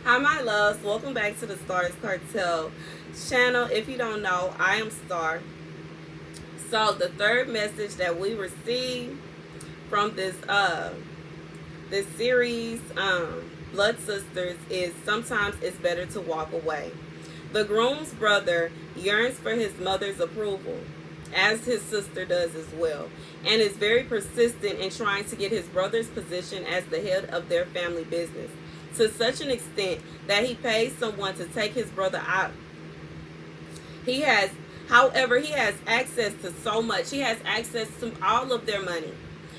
Hi, my loves. Welcome back to the Starscartel channel. If you don't know, I am Star. So the third message that we received from this series, Blood Sisters, is sometimes it's better to walk away. The groom's brother yearns for his mother's approval, as his sister does as well, and is very persistent in trying to get his brother's position as the head of their family business, to such an extent that he pays someone to take his brother out. He has, however, he has access to so much. He has access to all of their money.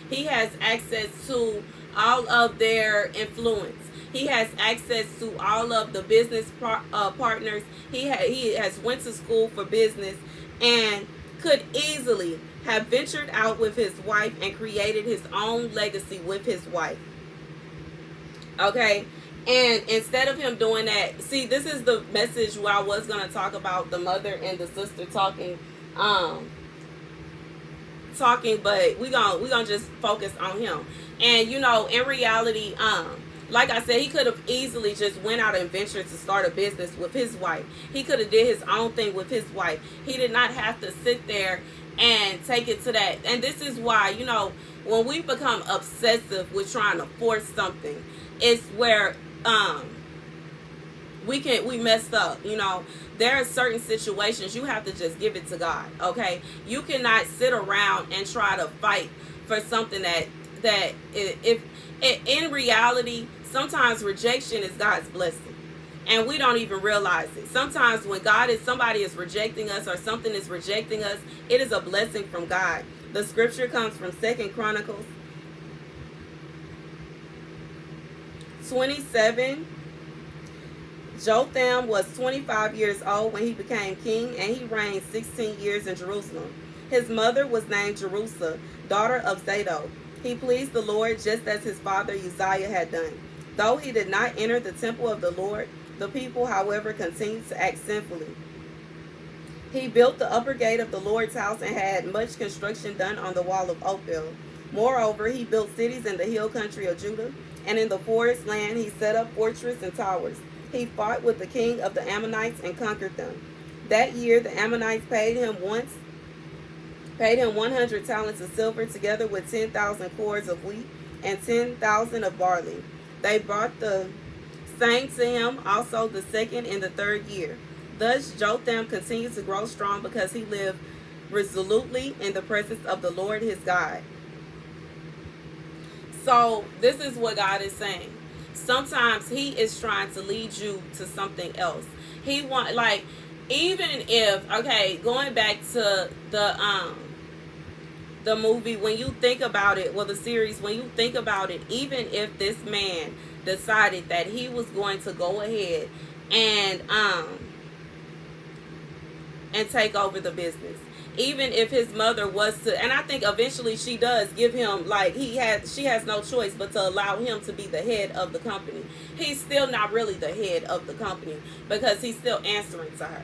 He has access to all of their influence. He has access to all of the business partners. He has went to school for business and could easily have ventured out with his wife and created his own legacy with his wife. Okay? And instead of him doing that, see, this is the message where I was going to talk about the mother and the sister talking, but we gonna just focus on him. And you know, in reality, like I said, he could have easily just went out and ventured to start a business with his wife. He could have did his own thing with his wife. He did not have to sit there and take it to that. And this is why, you know, when we become obsessive with trying to force something, it's where we messed up. You know, there are certain situations you have to just give it to God. Okay, you cannot sit around and try to fight for something that if in reality, sometimes rejection is God's blessing, and we don't even realize it. Sometimes when somebody is rejecting us or something is rejecting us, it is a blessing from God. The scripture comes from 2 Chronicles 27. Jotham was 25 years old when he became king, and he reigned 16 years in Jerusalem. His mother was named Jerusa, daughter of Zadok. He pleased the Lord just as his father Uzziah had done. Though he did not enter the temple of the Lord, the people, however, continued to act sinfully. He built the upper gate of the Lord's house and had much construction done on the wall of Ophel. Moreover, he built cities in the hill country of Judah, and in the forest land he set up fortresses and towers. He fought with the king of the Ammonites and conquered them. That year the Ammonites paid him 100 talents of silver, together with 10,000 cords of wheat and 10,000 of barley. They brought the same to him also the second and the third year. Thus Jotham continued to grow strong, because he lived resolutely in the presence of the Lord his God. So this is what God is saying. Sometimes he is trying to lead you to something else. He want, like, even if, okay, going back to the movie, when you think about it, well, the series, when you think about it, even if this man decided that he was going to go ahead and take over the business, even if his mother was to, and I think eventually she does give him, like, she has no choice but to allow him to be the head of the company. He's still not really the head of the company, because he's still answering to her.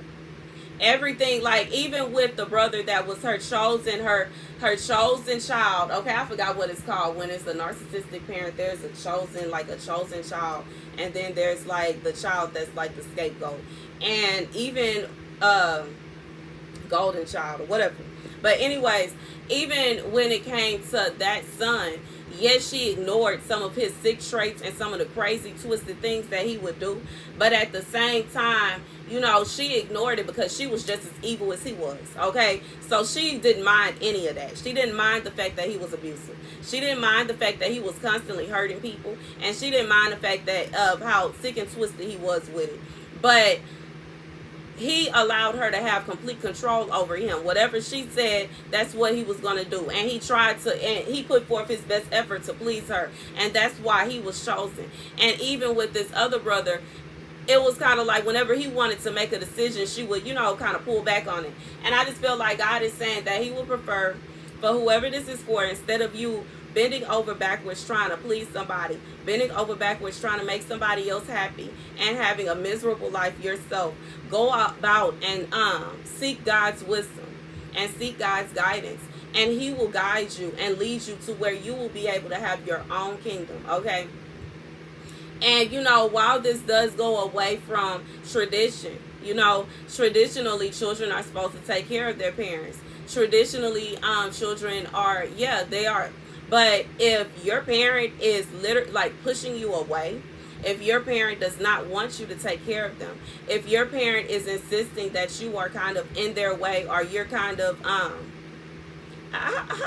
Everything, like, even with the brother that was her chosen child. Okay, I forgot what it's called when it's a narcissistic parent. There's a chosen child, and then there's like the child that's like the scapegoat, and even golden child or whatever. But anyways, even when it came to that son, yes, she ignored some of his sick traits and some of the crazy twisted things that he would do, but at the same time, you know, she ignored it because she was just as evil as he was. Okay, so she didn't mind any of that. She didn't mind the fact that he was abusive. She didn't mind the fact that he was constantly hurting people, and she didn't mind the fact that of how sick and twisted he was with it. But he allowed her to have complete control over him. Whatever she said, that's what he was going to do. And he he put forth his best effort to please her. And that's why he was chosen. And even with this other brother, it was kind of like whenever he wanted to make a decision, she would, you know, kind of pull back on it. And I just feel like God is saying that he would prefer for whoever this is for, instead of you bending over backwards trying to please somebody, bending over backwards trying to make somebody else happy, and having a miserable life yourself, go about and seek God's wisdom and seek God's guidance, and he will guide you and lead you to where you will be able to have your own kingdom. Okay, And, while this does go away from tradition, traditionally children are supposed to take care of their parents. Traditionally, children are, yeah, they are. But if your parent is literally like pushing you away, if your parent does not want you to take care of them, if your parent is insisting that you are kind of in their way, or you're kind of, how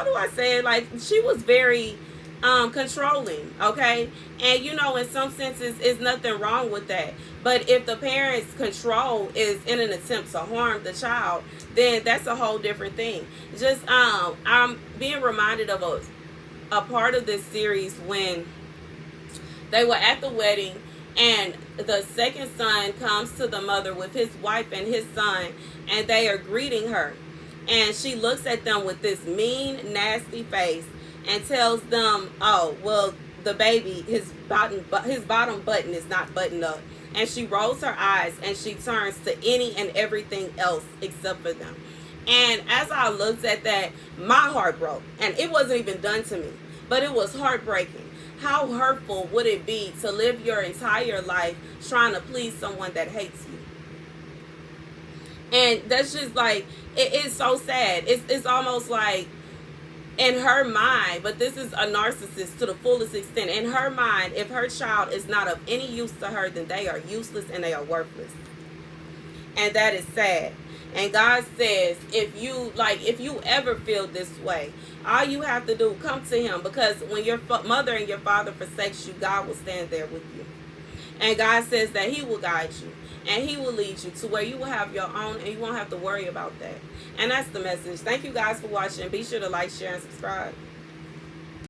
do I say it? Like, she was very controlling, okay? And in some senses, is nothing wrong with that. But if the parent's control is in an attempt to harm the child, then that's a whole different thing. Just I'm being reminded of a part of this series when they were at the wedding, and the second son comes to the mother with his wife and his son, and they are greeting her. And she looks at them with this mean, nasty face and tells them, "Oh, well, the baby, his bottom button is not buttoned up." And she rolls her eyes and she turns to any and everything else except for them. And as I looked at that, my heart broke. And it wasn't even done to me, but it was heartbreaking. How hurtful would it be to live your entire life trying to please someone that hates you? And that's just like, it's so sad. It's almost like, in her mind, but this is a narcissist to the fullest extent. In her mind, if her child is not of any use to her, then they are useless and they are worthless. And that is sad. And God says, if you ever feel this way, all you have to do, come to him, because when your mother and your father forsakes you, God will stand there with you. And God says that he will guide you and he will lead you to where you will have your own, and you won't have to worry about that. And that's the message. Thank you guys for watching. Be sure to like, share, and subscribe.